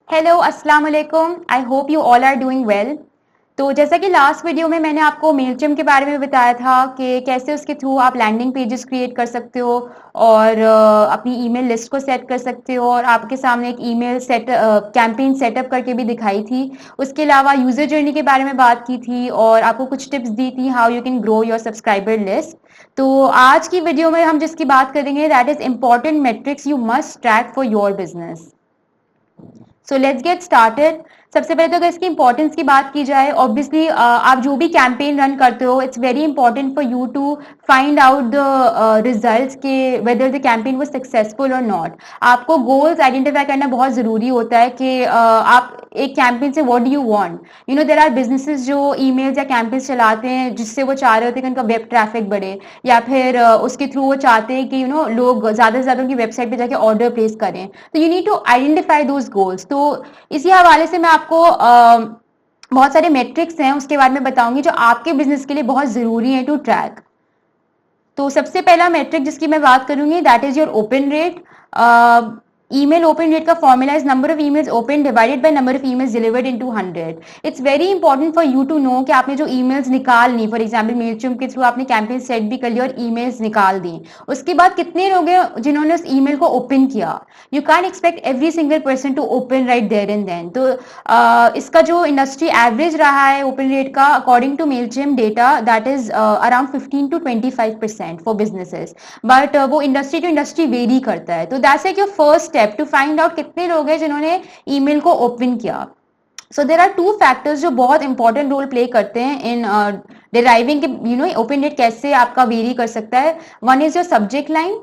Hello अस्सलाम वालेकुम। I hope you all are doing well. तो जैसा कि लास्ट वीडियो में मैंने आपको मेलचिम के बारे में बताया था कि कैसे उसके थ्रू आप लैंडिंग पेजेस क्रिएट कर सकते हो और अपनी ईमेल लिस्ट को सेट कर सकते हो, और आपके सामने एक ईमेल सेट कैंपेन सेटअप करके भी दिखाई थी। उसके अलावा यूजर जर्नी के बारे में बात की थी और आपको कुछ टिप्स दी थी how you can grow your subscriber list. तो आज की वीडियो में हम जिसकी बात करेंगे that is important matrix you must track for your business. So let's get started. सबसे पहले तो अगर इसकी इंपॉर्टेंस की बात की जाए, ऑब्वियसली आप जो भी कैंपेन रन करते हो it's very important for you to find out the results के whether the campaign was successful और नॉट। आपको गोल्स आइडेंटिफाई करना बहुत जरूरी होता है कि आप एक कैंपेन से what do you want. You know there are businesses जो ईमेल्स या कैंपेन्स चलाते हैं जिससे वो चाह रहे होते हैं कि उनका वेब ट्रैफिक बढ़े, या फिर उसके थ्रू वो चाहते हैं कि लोग ज्यादा से ज्यादा उनकी वेबसाइट पे जाके ऑर्डर प्लेस करें। तो you need to identify those goals. तो इसी हवाले से मैं आपको बहुत सारे मेट्रिक्स हैं उसके बारे में बताऊंगी जो आपके बिजनेस के लिए बहुत जरूरी है टू ट्रैक। तो सबसे पहला मेट्रिक जिसकी मैं बात करूंगी that is your open rate. Email open rate का formula is number of emails open divided by number of emails delivered into 100। It's very important for you to know कि आपने जो ईमेल्स निकाल ली, फॉर एग्जांपल मेलचिम्प के through आपने campaign set भी कर लिया और ईमेल्स निकाल दी, उसके बाद कितने लोग हैं जिन्होंने उस ईमेल को ओपन किया। You can expect every single person to open right there and then. तो इसका जो इंडस्ट्री एवरेज रहा है ओपन रेट का according to Mailchimp data that is around 15 to 25% for businesses, but वो इंडस्ट्री टू इंडस्ट्री वेरी करता है। तो that's like your first step to find out कितने लोग हैं जिन्होंने ईमेल को ओपन किया। So there are two factors जो बहुत इंपॉर्टेंट रोल प्ले करते हैं इन डिराइविंग के ओपन रेट कैसे आपका वेरी कर सकता है। One is your subject line.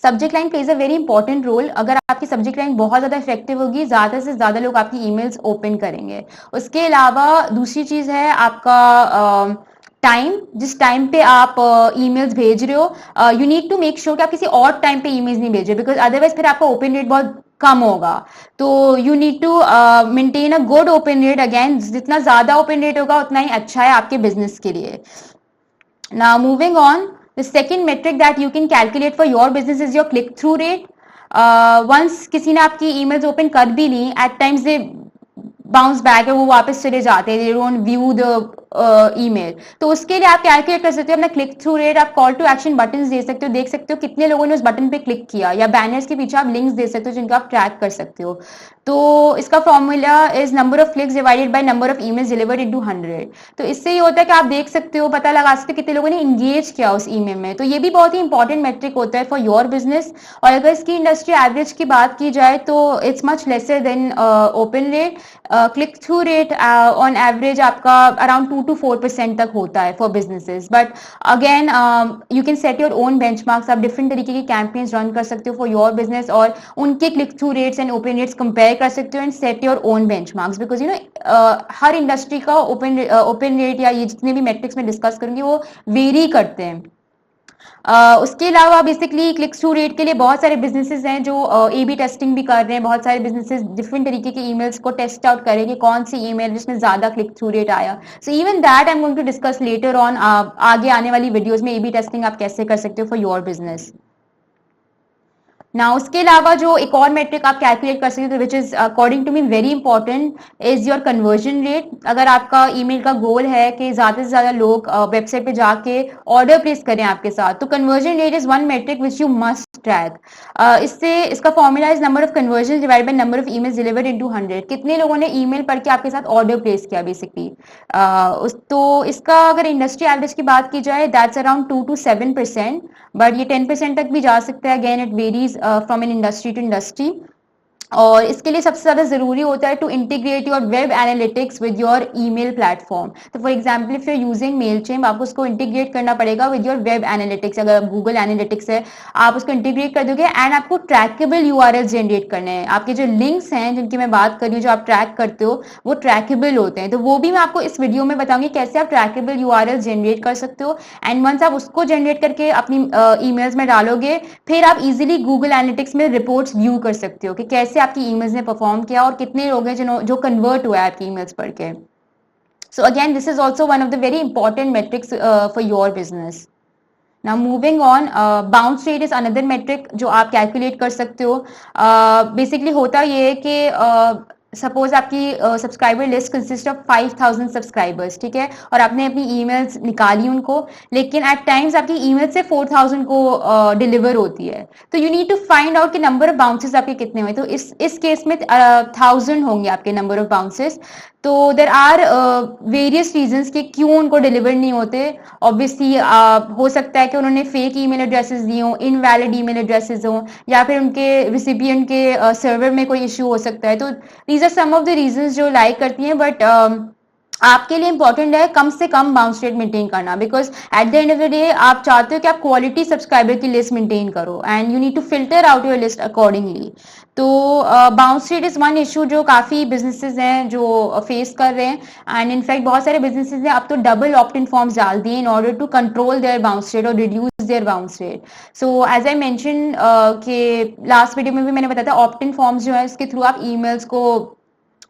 Subject line plays a very important role. अगर आपकी सब्जेक्ट लाइन बहुत ज्यादा इफेक्टिव होगी, ज्यादा से ज्यादा लोग आपकी ईमेल्स ओपन करेंगे। उसके अलावा दूसरी चीज है आपका टाइम। जिस टाइम पे आप ईमेल्स भेज रहे हो, you need to make sure कि आप किसी और टाइम पे ईमेल्स नहीं भेज रहे, बिकॉज अदरवाइज फिर आपका ओपन रेट बहुत कम होगा। तो you need to maintain a good open rate. Again, जितना ज्यादा ओपन रेट होगा उतना ही अच्छा है आपके बिजनेस के लिए। Now, moving on, the second metric that you can calculate for your business is your click-through rate. Once किसी ने आपकी emails open कर भी ली, at times they bounce back है, वो वापस चले जाते हैं, they don't view the email. तो उसके लिए आप कैलकुलेट कर सकते हो अपना क्लिक थ्रू रेट। आप कॉल टू एक्शन बटन दे सकते हो, देख सकते हो कितने लोगों ने उस बटन पे क्लिक किया, या बैनर्स के पीछे आप लिंक्स दे सकते हो जिनको आप ट्रैक कर सकते हो। तो इसका formula is number of clicks divided by number of emails delivered into 100। तो इससे ये होता है कि आप देख सकते हो, पता लगा सकते हो कितने लोगों ने इंगेज किया उस ईमेल में। तो ये भी बहुत ही इंपॉर्टेंट मेट्रिक होता है फॉर योर बिजनेस। और अगर इसकी इंडस्ट्री एवरेज की बात की जाए तो it's much lesser than open rate. Click through rate on average आपका अराउंड 2 to 4% तक होता है for businesses. But again you can set your own benchmarks. आप डिफरेंट तरीके की कैंपेन्स रन कर सकते हो फॉर योर बिजनेस और उनके click through rates and open rates compare कर सकते हो and set your own benchmarks, because her industry का ओपन रेट या ये जितने भी मेट्रिक्स में डिस्कस करूंगी वो वेरी करते हैं। उसके अलावा बेसिकली क्लिक थ्रू रेट के लिए बहुत सारे बिजनेसेस हैं जो ए बी टेस्टिंग भी कर रहे हैं। बहुत सारे बिजनेसेस डिफरेंट तरीके के ईमेल्स को टेस्ट आउट करेंगे, कौन सी ईमेल जिसमें ज्यादा क्लिक थ्रू रेट आया। So even that I am going to discuss later on. आगे आने वाली वीडियोस में ए बी टेस्टिंग आप कैसे कर सकते हो फॉर योर बिजनेस। ना उसके अलावा जो एक और मेट्रिक आप कैलकुलेट कर सकते हो which is according to me very important is your conversion rate. अगर आपका ईमेल का गोल है कि ज्यादा से ज्यादा लोग वेबसाइट पे जाके ऑर्डर प्लेस करें आपके साथ, तो conversion rate is one metric which you must track. इससे इसका formula is number of conversion divide by number of emails delivered into 100। कितने लोगों ने ईमेल पढ़ के आपके साथ ऑर्डर प्लेस किया बेसिकली। तो इसका अगर इंडस्ट्री एवरेज की बात की जाए दैट्स अराउंड 2 to 7%, बट ये 10% तक भी जा सकता है। Again it varies from an industry to industry. और इसके लिए सबसे ज्यादा जरूरी होता है to integrate your web analytics with your email platform. तो for example if you are using Mailchimp, आपको उसको इंटीग्रेट करना पड़ेगा विद योर वेब एनालिटिक्स। अगर गूगल एनालिटिक्स है आप उसको इंटीग्रेट कर दोगे एंड आपको ट्रैकेबल यूआरएल जनरेट करने हैं। आपके जो लिंक्स हैं जिनकी मैं बात कर रही हूँ जो आप ट्रैक करते हो वो ट्रैकेबल होते हैं। तो वो भी मैं आपको इस वीडियो में बताऊंगी कैसे आप ट्रैकेबल यूआरएल जनरेट कर सकते हो। एंड वंस आप उसको जनरेट करके अपनी ईमेल्स में डालोगे, फिर आप इजीली गूगल एनालिटिक्स में रिपोर्ट्स व्यू कर सकते हो कि कैसे आपकी ईमेल्स ने परफॉर्म किया और कितने लोग हैं जो कन्वर्ट हुआ है आपकी ईमेल्स पढ़ के। So again this is also one of the very important metrics for your business. Now moving on, bounce rate is another metric जो आप कैलकुलेट कर सकते हो। बेसिकली होता ये है कि सपोज आपकी subscriber list consist of 5000 subscribers, ठीक है, और आपने अपनी ईमेल्स निकाली उनको, लेकिन एट टाइम्स आपकी ईमेल से 4000 को डिलीवर होती है, तो you need to find out कि नंबर ऑफ बाउंसेस आपके कितने हुए। तो इस केस में 1000 होंगे आपके नंबर ऑफ बाउंसेस। तो देर आर वेरियस रीजंस कि क्यों उनको डिलीवर नहीं होते। ऑब्वियसली हो सकता है कि उन्होंने फेक ईमेल एड्रेसेस दिए हों, इनवैलिड ईमेल एड्रेसेस हों, या फिर उनके रिसिपिएंट के सर्वर में कोई इशू हो सकता है। तो these are some of the reasons जो लाइक करती हैं, बट आपके लिए इंपॉर्टेंट है कम से कम बाउंस रेट मेंटेन करना, because at the end of the day आप चाहते हो कि आप क्वालिटी सब्सक्राइबर की लिस्ट मेंटेन करो, and you need to filter out your list accordingly. तो bounce rate is one issue जो काफी बिजनेसेस हैं जो फेस कर रहे हैं, एंड इनफैक्ट बहुत सारे बिजनेसेस हैं अब तो डबल ऑप्ट इन फॉर्म्स डाल दिए in order to control their bounce rate और reduce their bounce rate. So as I mention कि लास्ट वीडियो में भी मैंने बताया था, ऑप्ट इन फॉर्म्स जो है इसके थ्रू आप ईमेल्स को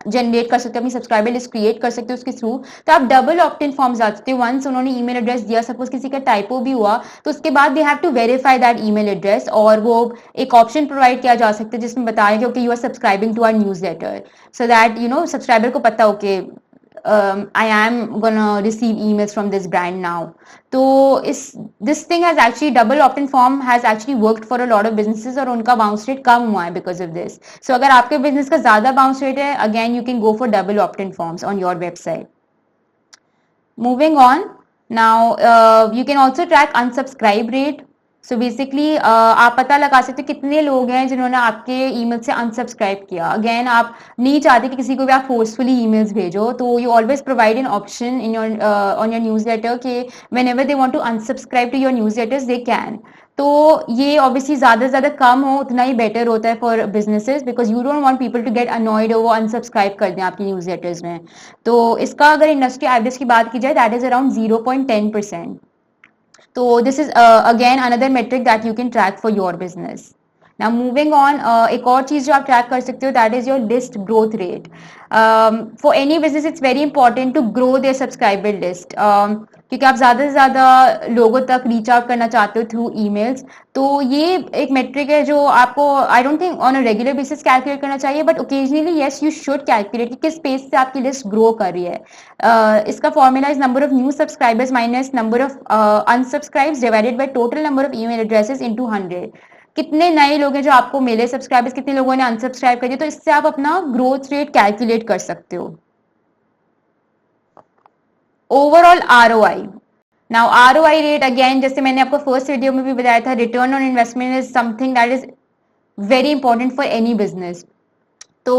जनरेट कर सकते हो, अपनी सब्सक्राइबर लिस्ट क्रिएट कर सकते हो उसके थ्रू। तो आप डबल ऑप्ट इन फॉर्म्स आ सकते हो। वंस उन्होंने ईमेल एड्रेस दिया, सपोज किसी का टाइपो भी हुआ, तो उसके बाद they have to verify that email address, और वो एक ऑप्शन प्रोवाइड किया जा सकता है जिसमें बताया कि okay you are subscribing to our newsletter, so that you know subscriber को पता हो कि I am gonna receive emails from this brand now. तो this thing has actually, double opt-in form has actually worked for a lot of businesses, और उनका bounce rate कम हुआ है because of this. So अगर आपके बिजनेस का ज्यादा bounce rate है, again you can go for double opt-in forms on your website. Moving on, now you can also track unsubscribe rate. So basically आप पता लगा सकते हो कितने लोग हैं जिन्होंने आपके ईमेल से अनसब्सक्राइब किया। अगेन आप नहीं चाहते कि किसी को भी आप फोर्सफुली ईमेल्स भेजो, तो you always provide an option in your on your newsletter कि whenever they want to unsubscribe to your newsletters they can. तो ये ऑब्वियसली ज्यादा से ज्यादा कम हो उतना ही बेटर होता है for businesses, because you don't want people to get annoyed और वो अनसब्सक्राइब कर दें आपकी न्यूज लेटर्स में। तो इसका अगर इंडस्ट्री एवरेज की बात की जाए, that is around 0.10%. So this is again another metric that you can track for your business. Now moving on, एक और चीज जो आप ट्रैक कर सकते हो, that is your list growth rate. For any business it's very important to grow their subscriber list, क्योंकि आप ज्यादा से ज्यादा लोगों तक रीच आउट करना चाहते हो थ्रू ईमेल्स। तो ये एक मेट्रिक है जो आपको आई don't think on a regular basis calculate करना चाहिए, but occasionally yes you should calculate कि किस पेस से आपकी लिस्ट ग्रो कर रही है। इसका formula is number of new subscribers minus number of unsubscribes divided by total number of email addresses into 100। कितने नए लोग हैं जो आपको मिले सब्सक्राइबर्स, कितने लोगों ने अनसब्सक्राइब कर दिया, तो इससे आप अपना ग्रोथ रेट कैलकुलेट कर सकते हो। Overall ROI, now ROI rate again जैसे मैंने आपको फर्स्ट वीडियो में भी बताया था, return on investment is something that is very important for any business. तो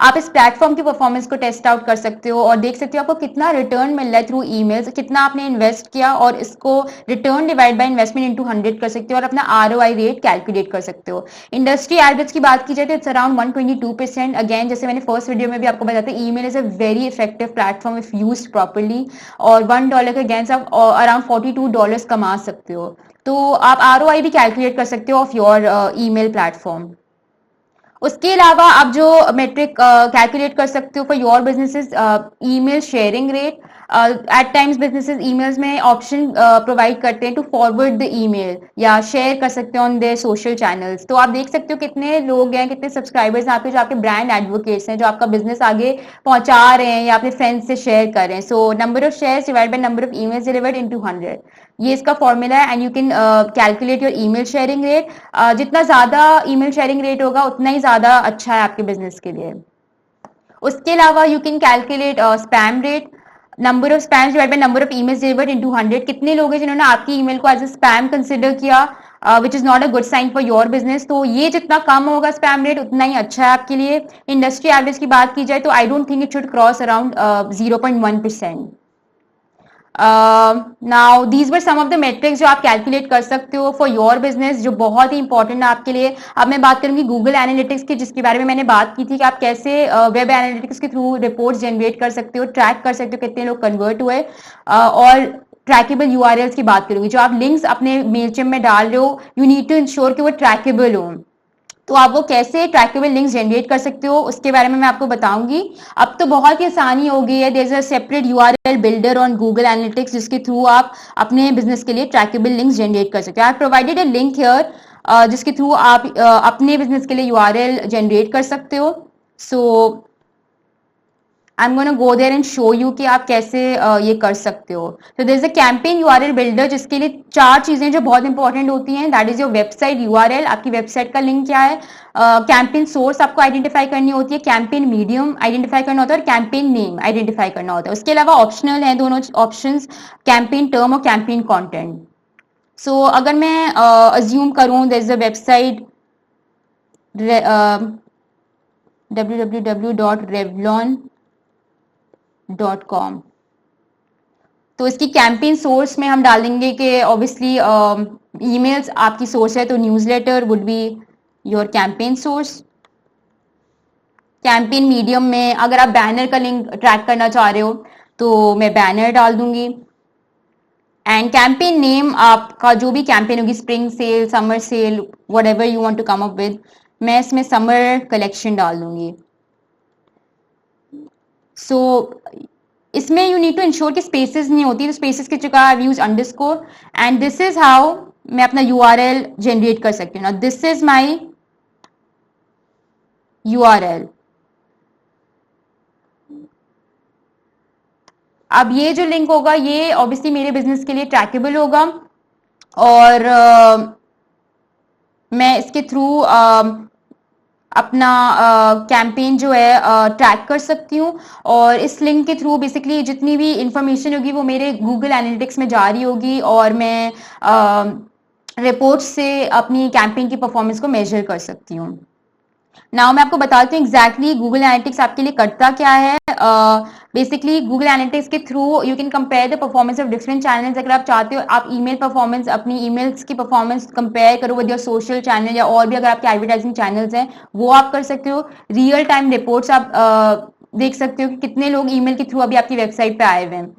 आप इस प्लेटफॉर्म की परफॉर्मेंस को टेस्ट आउट कर सकते हो और देख सकते हो आपको कितना रिटर्न मिल रहा है थ्रू ईमेल्स, कितना आपने इन्वेस्ट किया, और इसको return divide by investment into 100 कर सकते हो और अपना ROI रेट कैलकुलेट कर सकते हो। इंडस्ट्री एवरेज की बात की जाए तो इट्स अराउंड 122%। अगेन जैसे मैंने फर्स्ट वीडियो में भी आपको बताया था, email is a very effective platform if used properly, और $1 के अगेंस्ट आप अराउंड $42 कमा सकते हो। तो आप ROI भी कैलकुलेट कर सकते हो ऑफ योर ईमेल प्लेटफॉर्म। उसके अलावा आप जो मेट्रिक कैलकुलेट कर सकते हो for your businesses, email sharing rate. At times businesses emails में ऑप्शन प्रोवाइड करते हैं टू फॉरवर्ड द ईमेल या शेयर कर सकते हो ऑन देयर सोशल चैनल्स। तो आप देख सकते हो कितने लोग हैं, कितने सब्सक्राइबर्स हैं आपके जो आपके ब्रांड एडवोकेट्स हैं, जो आपका बिजनेस आगे पहुंचा रहे हैं या अपने फ्रेंड्स से शेयर कर रहे हैं। So number of shares divide by number of emails delivered into 100, ये इसका फॉर्मूला है, and you can calculate your email sharing rate. जितना ज्यादा ईमेल शेयरिंग रेट होगा उतना ही ज्यादा अच्छा है आपके बिजनेस के लिए। उसके अलावा you can calculate spam rate, number of spams divide by number of emails delivered into 100। कितने लोग हैं जिन्होंने आपकी ईमेल को एज अ स्पैम कंसिडर किया, which is not a good sign for your business. तो ये जितना कम होगा स्पैम रेट उतना ही अच्छा है आपके लिए। इंडस्ट्री एवरेज की बात की जाए तो I don't think it should cross around 0.1%। Now these were some of the metrics जो आप कैलकुलेट कर सकते हो फॉर योर बिजनेस, जो बहुत ही इंपॉर्टेंट है आपके लिए। अब मैं बात करूंगी गूगल एनालिटिक्स की, जिसके बारे में मैंने बात की थी कि आप कैसे वेब एनालिटिक्स के थ्रू रिपोर्ट जनरेट कर सकते हो, ट्रैक कर सकते हो कितने लोग कन्वर्ट हुए, और ट्रैकेबल यूआरएल्स की बात करूंगी। जो आप लिंक्स अपने मेलचिम में डाल रहे हो, यू नीड टू इंश्योर कि वो ट्रैकेबल हो। तो आप वो कैसे ट्रैकेबल लिंक्स जनरेट कर सकते हो उसके बारे में मैं आपको बताऊंगी। अब तो बहुत ही आसानी हो गई है, there is a separate URL builder on Google Analytics जिसके थ्रू आप अपने बिजनेस के लिए ट्रैकेबल लिंक्स जनरेट कर सकते हो। I have provided a link here जिसके थ्रू आप अपने बिजनेस के लिए यूआरएल जनरेट कर सकते हो। So I am gonna go there and show you कि आप कैसे ये कर सकते हो। तो there is a campaign URL builder, जिसके लिए 4 चीजें जो बहुत इंपॉर्टेंट होती हैं, that is your website URL, आपकी वेबसाइट का लिंक क्या है, कैंपेन सोर्स आपको आइडेंटिफाई करनी होती है, कैंपेन मीडियम आइडेंटिफाई करना होता है और कैंपेन नेम आइडेंटिफाई करना होता है। उसके अलावा ऑप्शनल है दोनों ऑप्शंस, कैंपेन टर्म और कैंपेन कंटेंट। सो अगर मैं अज्यूम करूं there is a website www.revlon.com, तो इसकी कैंपेन सोर्स में हम डालेंगे कि ऑब्वियसली ईमेल्स आपकी सोर्स है, तो newsletter would be your campaign source. Campaign medium में अगर आप बैनर का लिंक ट्रैक करना चाह रहे हो तो मैं बैनर डाल दूंगी। एंड कैंपेन नेम आपका जो भी कैंपेन होगी, spring sale, summer sale, whatever you want to come up with, मैं इसमें समर कलेक्शन डाल दूंगी। सो इसमें यू नीड टू इंश्योर कि स्पेसेस नहीं होती, तो स्पेसेस की जगह I use underscore, and this is how मैं अपना यूआरएल जनरेट कर सकती हूँ। This is my URL. अब ये जो लिंक होगा ये ऑब्वियसली मेरे बिजनेस के लिए ट्रैकेबल होगा, और मैं इसके थ्रू अपना कैंपेन जो है ट्रैक कर सकती हूँ। और इस लिंक के थ्रू बेसिकली जितनी भी इंफॉर्मेशन होगी वो मेरे गूगल एनालिटिक्स में जा रही होगी, और मैं रिपोर्ट से अपनी कैंपेन की परफॉर्मेंस को मेजर कर सकती हूँ। नाउ मैं आपको बताती हूँ एग्जैक्टली गूगल एनालिटिक्स आपके लिए करता क्या है। बेसिकली गूगल एनालिटिक्स के through you can compare the performance of different channels. अगर आप चाहते हो आप ईमेल परफॉर्मेंस, अपनी ईमेल्स की परफॉर्मेंस कंपेयर करो विद योर सोशल चैनल, या और भी अगर आपके एडवर्टाइजिंग चैनल्स हैं वो आप कर सकते हो। रियल टाइम रिपोर्ट्स आप देख सकते हो कि कितने लोग ईमेल के थ्रू अभी आपकी वेबसाइट पे आए हुए हैं।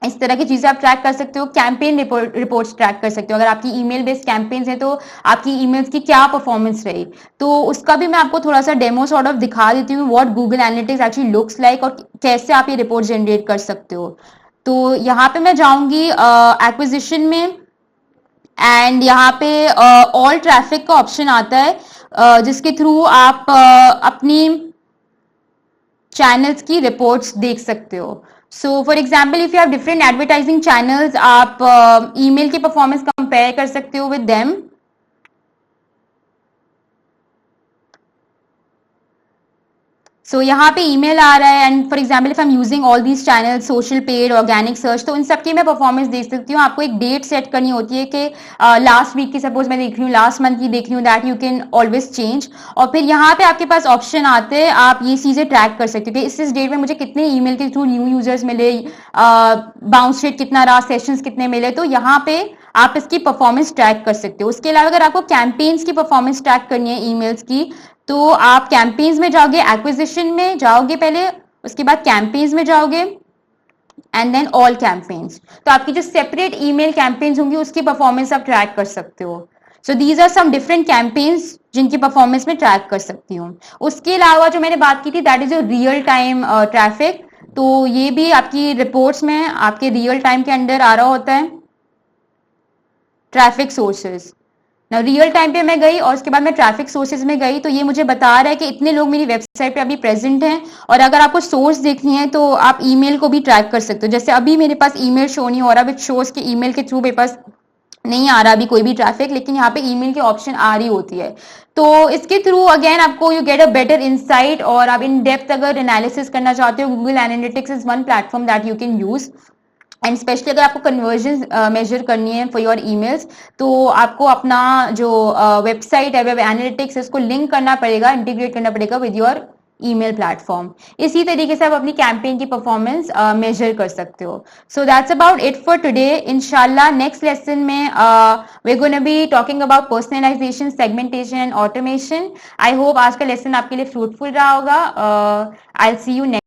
इस तरह की चीजें आप ट्रैक कर सकते हो। कैंपेन रिपोर्ट्स ट्रैक कर सकते हो। अगर आपकी ईमेल बेस्ड कैंपेन्स हैं तो आपकी ईमेल्स की क्या परफॉर्मेंस रही, तो उसका भी मैं आपको थोड़ा सा डेमो सॉर्ट ऑफ दिखा देती हूँ what Google analytics actually looks like, और कैसे आप ये रिपोर्ट जनरेट कर सकते हो। तो यहाँ पे मैं जाऊंगी एक्विजिशन में, एंड यहाँ पे ऑल ट्रैफिक का ऑप्शन आता है, जिसके थ्रू आप अपनी चैनल्स की रिपोर्ट्स देख सकते हो। So for example if you have different advertising channels, आप ईमेल की परफॉर्मेंस कंपेयर कर सकते हो विद देम। सो यहाँ पे ईमेल आ रहा है, and for example if I am using all these channel, social, paid, organic search, तो इन सबकी मैं परफॉर्मेंस देख सकती हूँ। आपको एक डेट सेट करनी होती है कि लास्ट वीक की सपोज मैं देख रही हूँ, लास्ट मंथ की देख रही हूँ, that you can always change. और फिर यहाँ पे आपके पास ऑप्शन आते हैं, आप ये चीजें ट्रैक कर सकते हो कि इस डेट में मुझे कितने ईमेल के थ्रू न्यू यूजर्स मिले, बाउंस रेट कितना रहा, सेशंस कितने मिले, तो यहाँ पे आप इसकी परफॉर्मेंस ट्रैक कर सकते हो। उसके अलावा अगर आपको कैंपेन्स की परफॉर्मेंस ट्रैक करनी है ईमेल्स की, तो आप कैंपेन्स में जाओगे, एक्विजिशन में जाओगे पहले, उसके बाद कैंपेन्स में जाओगे, एंड देन ऑल कैंपेन्स। तो आपकी जो सेपरेट ईमेल कैंपेन्स होंगी उसकी परफॉर्मेंस आप ट्रैक कर सकते हो। So these are some different campaigns जिनकी परफॉर्मेंस में ट्रैक कर सकती हूँ। उसके अलावा जो मैंने बात की थी that is your real time traffic, तो ये भी आपकी रिपोर्ट्स में आपके रियल टाइम के अंडर आ रहा होता है, ट्रैफिक सोर्सेज। ना रियल टाइम पे मैं गई और उसके बाद मैं ट्रैफिक सोर्सेज में गई, तो ये मुझे बता रहा है कि इतने लोग मेरी वेबसाइट पे अभी प्रेजेंट हैं। और अगर आपको सोर्स देखनी है तो आप ईमेल को भी ट्रैक कर सकते हो। जैसे अभी मेरे पास ईमेल शो नहीं हो रहा, विच शोज के ईमेल के थ्रू मेरे पास नहीं आ रहा अभी कोई भी ट्रैफिक, लेकिन यहाँ पे ईमेल की ऑप्शन आ रही होती है। तो इसके थ्रू अगेन आपको you get a better insight, और आप इन डेप्थ अगर एनालिसिस करना चाहते हो, Google analytics is one platform that you can use. And specially अगर आपको कन्वर्जन मेजर करनी है फॉर योर ईमेल्स, तो आपको अपना जो वेबसाइट है, वेब एनालिटिक्स है, उसको लिंक करना पड़ेगा, इंटीग्रेट करना पड़ेगा विद योर ईमेल प्लेटफॉर्म। इसी तरीके से आप अपनी कैंपेन की परफॉर्मेंस मेजर कर सकते हो। So that's about it for today. इंशाल्लाह नेक्स्ट लेसन में we are gonna be talking about personalization, segmentation and automation. I hope आज का लेसन आपके लिए फ्रूटफुल रहा होगा। I will see you next